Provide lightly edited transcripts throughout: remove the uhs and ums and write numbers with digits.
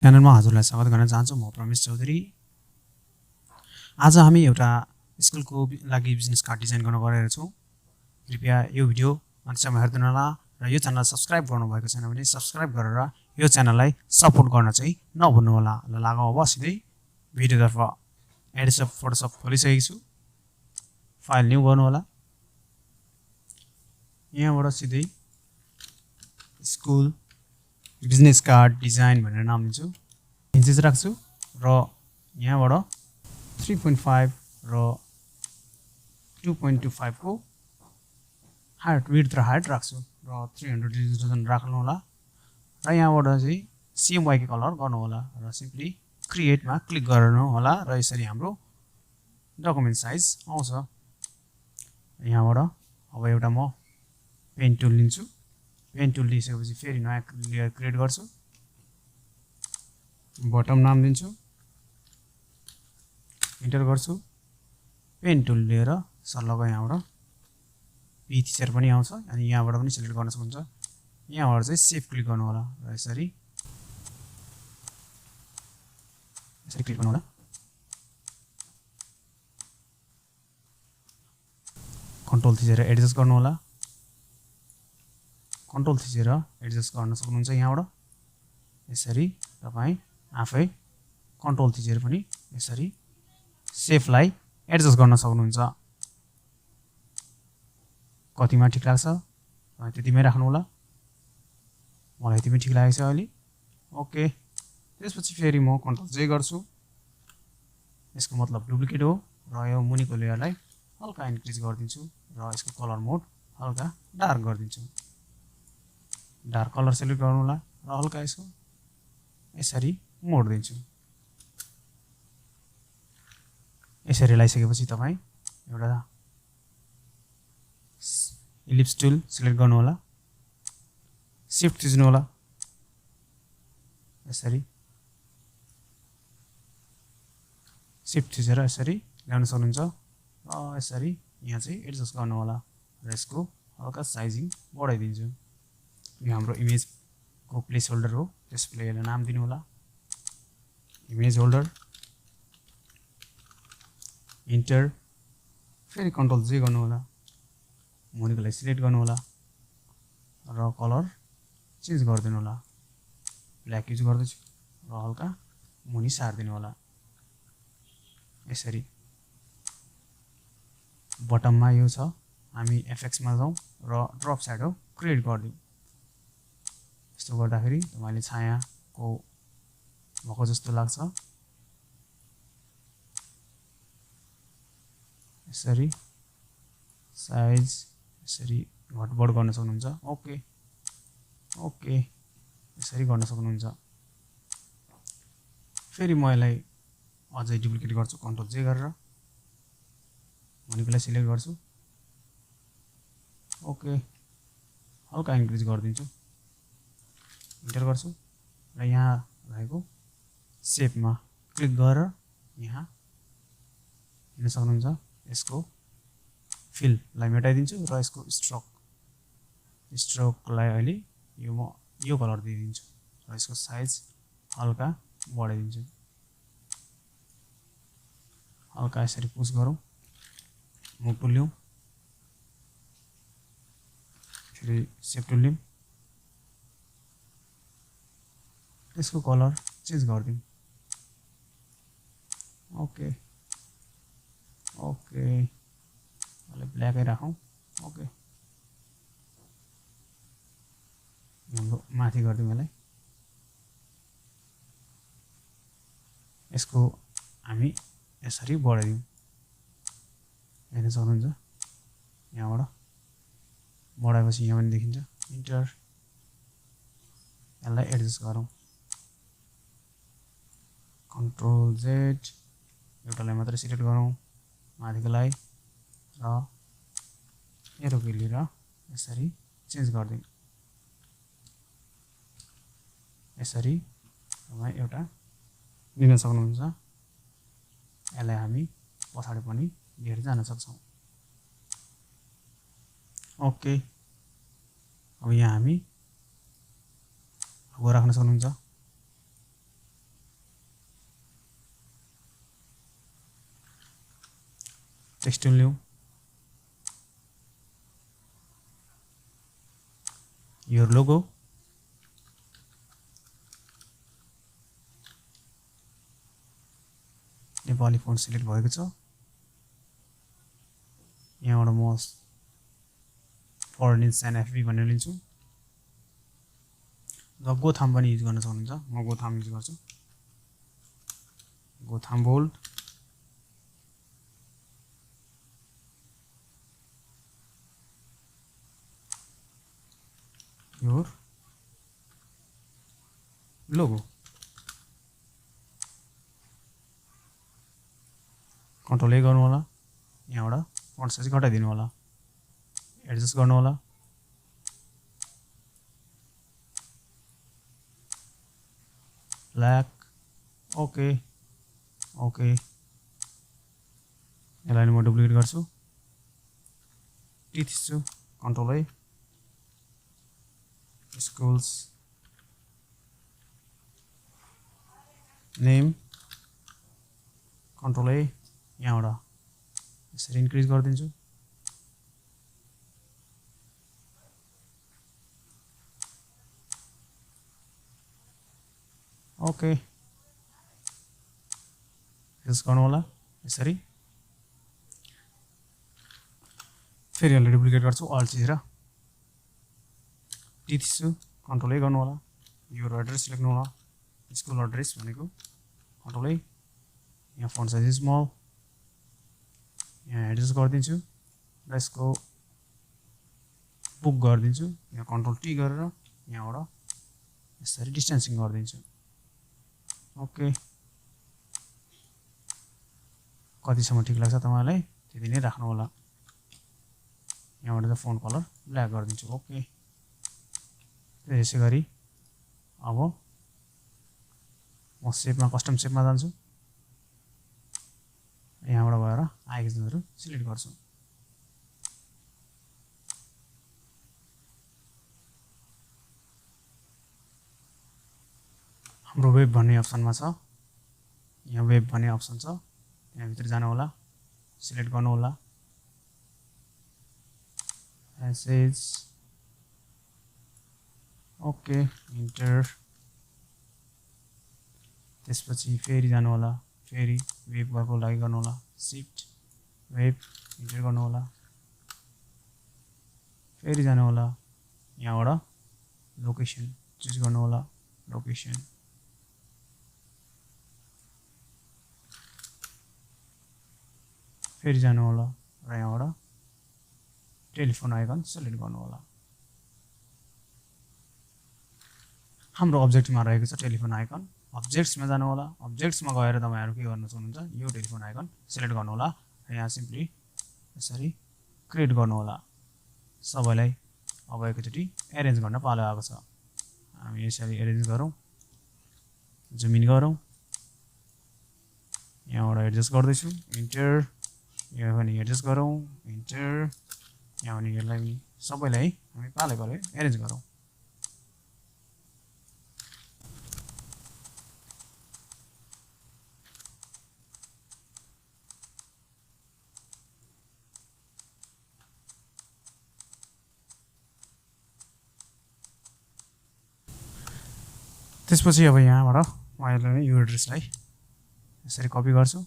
च्यानलमा हजुरलाई स्वागत गर्न चाहन्छु। म प्रमेश चौधरी। आज हामी एउटा स्कुलको लागि बिजनेस कार्ड डिजाइन गर्न गइरहेका छौं। कृपया यो भिडियो अन्त्यसम्म हेर्दिनु होला र यो च्यानल सब्स्क्राइब गर्नुभएको छैन भने सब्स्क्राइब गरेर यो च्यानललाई सपोर्ट गर्न चाहिँ नभुल्नु होला। ल लागौँ अब सिधै भिडियोतर्फ। एडोब फोटोसप खोलिसकेको छु। फाइल न्यू गर्नु होला। यहाँबाट सिधै स्कुल बिजनेस कार्ड डिजाइन भनेर नाम दिन्छु। इन्चेस राख्छु र यहाँबाट 3.5 र 2.25 को हाइट विड्थ र हाइट राख्छु र 300 रेजोल्युसन राख्नु होला र यहाँबाट चाहिँ CMYK कलर गर्नु होला र सिम्पली क्रिएटमा क्लिक गर्नु होला र यसरी हाम्रो डकुमेन्ट साइज आउँछ। यहाँबाट अब एउटा म पेन टुल लिन्छु। पेन टुल लिइसकेपछि फेरि नयाँ लेयर क्रिएट गर्छु। बटम नाम दिन्छु, इन्टर गर्छु। पेन टुल लिएर सल्लको यहाँबाट पी थिचर पनि आउँछ अनि यहाँबाट पनि सिलेक्ट गर्न सक्नुहुन्छ। यहाँबाट चाहिँ सेभ क्लिक गर्नु होला र यसरी क्लिक गर्नु होला। कन्ट्रोल थिचेर एडजस्ट गर्नु होला। कन्ट्रोल थिचेर एडजस्ट गर्न सक्नुहुन्छ। यहाँबाट यसरी तपाई आफै कन्ट्रोल थिचेर पनि यसरी सेफलाई एडजस्ट गर्न सक्नुहुन्छ। कतिमा ठिक लाग्छ त्यतिमै राख्नु होला। मलाई यतिमै ठिक लागेको छ अहिले। ओके, त्यसपछि फेरि म कन्ट्रोल जे गर्छु। यसको मतलब डुप्लिकेट हो र यो मुनिको लेयरलाई हल्का इन्क्रिज गरिदिन्छु र यसको कलर मोड हल्का डार्क गरिदिन्छु। डार्क कलर सेलेक्ट गर्नु होला र हल्का यसको यसरी मोड दिन्छु। यसरी लगाइसकेपछि तपाई एउटा इलिप्स टुल सिलेक्ट गर्नु होला। शिफ्ट थिच्नु होला। यसरी शिफ्ट थिचेर यसरी ल्याउन सक्नुहुन्छ र यसरी यहाँ चाहिँ एडजस्ट गर्नु होला र यसको हल्का साइजिङ बढाइदिन्छु। यो हाम्रो इमेजको प्लेस होल्डर हो। त्यसले नाम दिनु होला इमेज होल्डर। इन्टर, फेरि कन्ट्रोल जे गर्नु होला। मुनिकोलाई सिलेक्ट गर्नु होला र कलर चेन्ज गरिदिनु होला। ब्ल्याक युज गर्दैछु र हल्का मुनि सार्दिनु होला। यसरी बटममा यो छ, हामी एफएक्समा जाउँ र ड्रप स्याडो क्रिएट गरिदिउँ। यस्तो गर्दाखेरि तपाईले छायाको भएको जस्तो लाग्छ। यसरी साइज यसरी घटबड गर्न सक्नुहुन्छ। ओके ओके, यसरी गर्न सक्नुहुन्छ। फेरि म यसलाई अझै डुप्लिकेट गर्छु। कन्ट्रोल जे गरेर मुनिकोलाई सिलेक्ट गर्छु। ओके, हल्का इन्क्रिज गरिदिन्छु। इन्टर गर्छु र यहाँ रहेको सेपमा क्लिक गरेर यहाँ हेर्न सक्नुहुन्छ। यसको फिललाई मेटाइदिन्छु र यसको स्ट्रोकलाई अहिले यो कलर दिइदिन्छु र यसको साइज हल्का बढाइदिन्छु। हल्का यसरी पुश गरौँ। मुभ टुल लिउँ, फेरि सेप टुल लिउँ। यसको कलर चेन्ज गरिदिउँ। ओके ओके, अहिले ब्ल्याकै राखौँ। ओके, हाम्रो माथि गरिदिउँ यसलाई। यसको हामी यसरी बढाइदिउँ। हेर्न सक्नुहुन्छ। यहाँबाट बढाएपछि यहाँ पनि देखिन्छ। इन्टर, यसलाई एडजस्ट गरौँ। कन्ट्रोल जेड, एउटालाई मात्रै सिलेक्ट गरौँ माथिकोलाई र एरो की लिएर यसरी चेन्ज गरिदिउँ। यसरी तपाईँ एउटा लिन सक्नुहुन्छ। यसलाई हामी पछाडि पनि लिएर जान सक्छौँ। ओके, अब यहाँ हामी लोगो राख्न सक्नुहुन्छ। Text tool new your logo Nepali font select भएको छ यहाँबाट म फरेन एन्ड एफबी भनेर लिन्छु र गोथाम पनि युज गर्न सक्नुहुन्छ म गोथाम युज गर्छु Gotham bold your logo control A गर्नु होला यहाँबाट फन्ट साइज घटाइदिनु होला एडजस्ट गर्नु होला ब्ल्याक ओके ओके यसलाई म डुप्लिकेट गर्छु टी थिच्छु control A schools name control A यहाँबाट यसरी इन्क्रिज गरिदिन्छु ओके एडजस्ट गर्नु होला यसरी फेरि यसलाई डुप्लिकेट गर्छु अल्ट थिचेर टी थिच्छु कन्ट्रोल ए गर्नु होला यो एड्रेस लेख्नु होला स्कुल एड्रेस भनेको कन्ट्रोल ए यहाँ फन्ट साइज स्मल यहाँ एडजस्ट गरिदिन्छु र यसको बुक गरिदिन्छु यहाँ कन्ट्रोल टी गरेर यहाँबाट यसरी डिस्टेन्सिङ गरिदिन्छु ओके कतिसम्म ठिक लाग्छ तपाईलाई त्यति नै राख्नु होला यहाँबाट चाहिँ फोन्ट कलर ब्ल्याक गरिदिन्छु ओके यसै गरी अब म सेपमा कस्टम सेपमा जान्छु यहाँबाट गएर आइकन्सहरु सिलेक्ट गर्छु हाम्रो वेब भन्ने अप्सनमा छ यहाँ वेब भन्ने अप्सन छ यहाँ भित्र जानु होला सिलेक्ट गर्नु होला मेसेज ओके इन्टर त्यसपछि फेरि जानु होला फेरि वेब भएको लागि गर्नु होला शिफ्ट वेब इन्टर गर्नु होला फेरि जानु होला यहाँबाट लोकेसन चुज गर्नु होला लोकेसन फेरि जानु होला र यहाँबाट टेलिफोन आइकन सिलेक्ट गर्नु होला हाम्रो अब्जेक्टमा रहेको छ टेलिफोन आइकन अब्जेक्ट्समा जानु होला अब्जेक्ट्समा गएर तपाईहरु के गर्न चाहनुहुन्छ यो टेलिफोन आइकन सिलेक्ट गर्नु होला र यहाँ सिम्पली यसरी क्रिएट गर्नु होला सबैलाई अब एकैचोटी एरेन्ज गर्न पालो आएको छ हामी यसरी एरेन्ज गरौँ जुम इन गरौँ यहाँबाट एडजस्ट गर्दैछु इन्टर यहाँ पनि एडजस्ट गरौँ इन्टर यहाँ पनि यसलाई पनि सबैलाई हामी पालो पालो एरेन्ज गरौँ त्यसपछि अब यहाँबाट म यसलाई यो एड्रेसलाई यसरी कपी गर्छु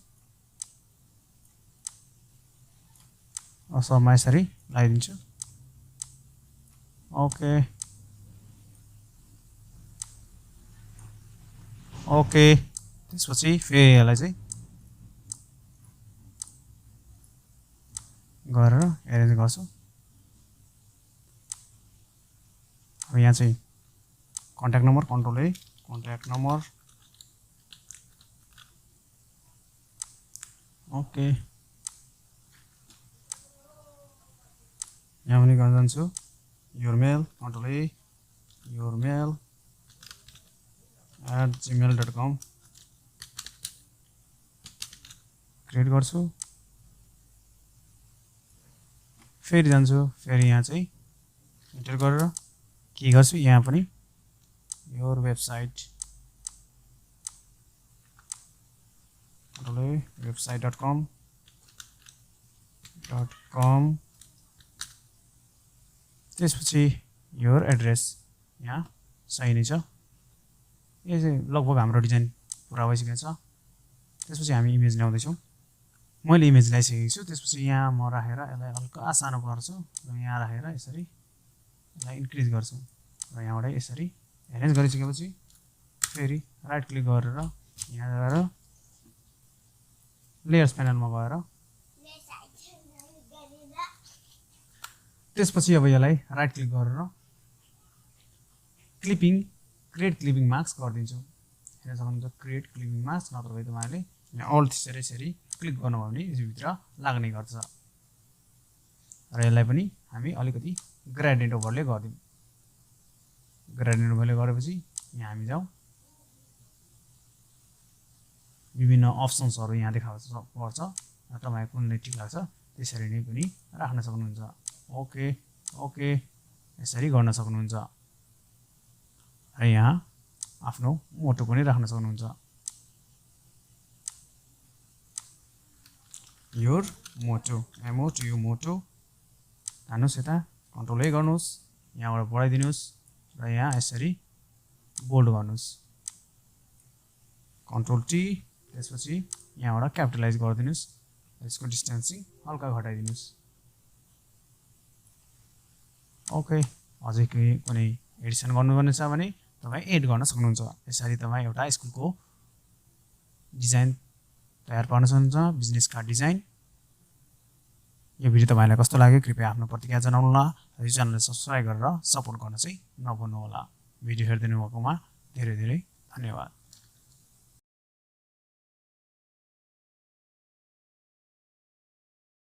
सबमा यसरी लगाइदिन्छु ओके ओके त्यसपछि फेरि यसलाई चाहिँ गरेर एरेन्ज गर्छु अब यहाँ चाहिँ contact number control A contact number okay यहाँ पनि गर्न जान्छु your mail control A your mail @gmail.com create गर्छु फेरि जान्छु फेरि यहाँ चाहिँ इन्टर गरेर के गर्छु यहाँ पनि योर वेबसाइट website.com .com त्यसपछि योर एड्रेस यहाँ सही नै छ यो चाहिँ लगभग हाम्रो डिजाइन पुरा भइसकेको छ त्यसपछि हामी इमेज ल्याउँदैछौँ मैले इमेज ल्याइसकेको छु त्यसपछि यहाँ म राखेर यसलाई हल्का सानो गर्छु र यहाँ राखेर यसरी यसलाई इन्क्रिज गर्छु र यहाँबाट यसरी एरेन्ज गरिसकेपछि फेरि राइट क्लिक गरेर यहाँ गएर लेयर्स प्यानलमा गएर त्यसपछि अब यसलाई राइट क्लिक गरेर क्रिएट क्लिपिङ मार्क्स गरिदिन्छु हेर्न सक्नुहुन्छ क्रिएट क्लिपिङ मार्क्स नत्र भए तपाईँहरूले यहाँ अल त्यसरी यसरी क्लिक गर्नुभयो भने यसभित्र लाग्ने गर्छ र यसलाई पनि हामी अलिकति ग्रेडियन्ट ओभरले गरिदिउँ ग्रेडियन्ट ओभरले गरेपछि यहाँ हामी जाउँ विभिन्न अप्सन्सहरू यहाँ देखाउँछ पर्छ र तपाईँको कुनले ठिक लाग्छ त्यसरी नै पनि राख्न सक्नुहुन्छ ओके ओके यसरी गर्न सक्नुहुन्छ र यहाँ आफ्नो मोटो पनि राख्न सक्नुहुन्छ योर मोटो एमओटी यो मोटो हान्नुहोस् यता कन्ट्रोल ए गर्नुहोस् यहाँबाट बढाइदिनुहोस् र यहाँ यसरी बोल्ड गर्नुहोस् कन्ट्रोल टी त्यसपछि यहाँबाट क्यापिटलाइज गरिदिनुहोस् यसको डिस्टेन्सिङ हल्का घटाइदिनुहोस् ओके अझै कुनै एडिसन गर्नुपर्ने छ भने तपाईँ एड गर्न सक्नुहुन्छ यसरी तपाईँ एउटा स्कुलको डिजाइन तयार पार्न सक्नुहुन्छ बिजनेस कार्ड डिजाइन यो भिडियो तपाईँलाई कस्तो लाग्यो कृपया आफ्नो प्रतिक्रिया जनाउनुहोला र यो च्यानललाई सब्स्क्राइब गरेर सपोर्ट गर्न चाहिँ नभुल्नुहोला भिडियो हेरिदिनु भएकोमा धेरै धेरै धन्यवाद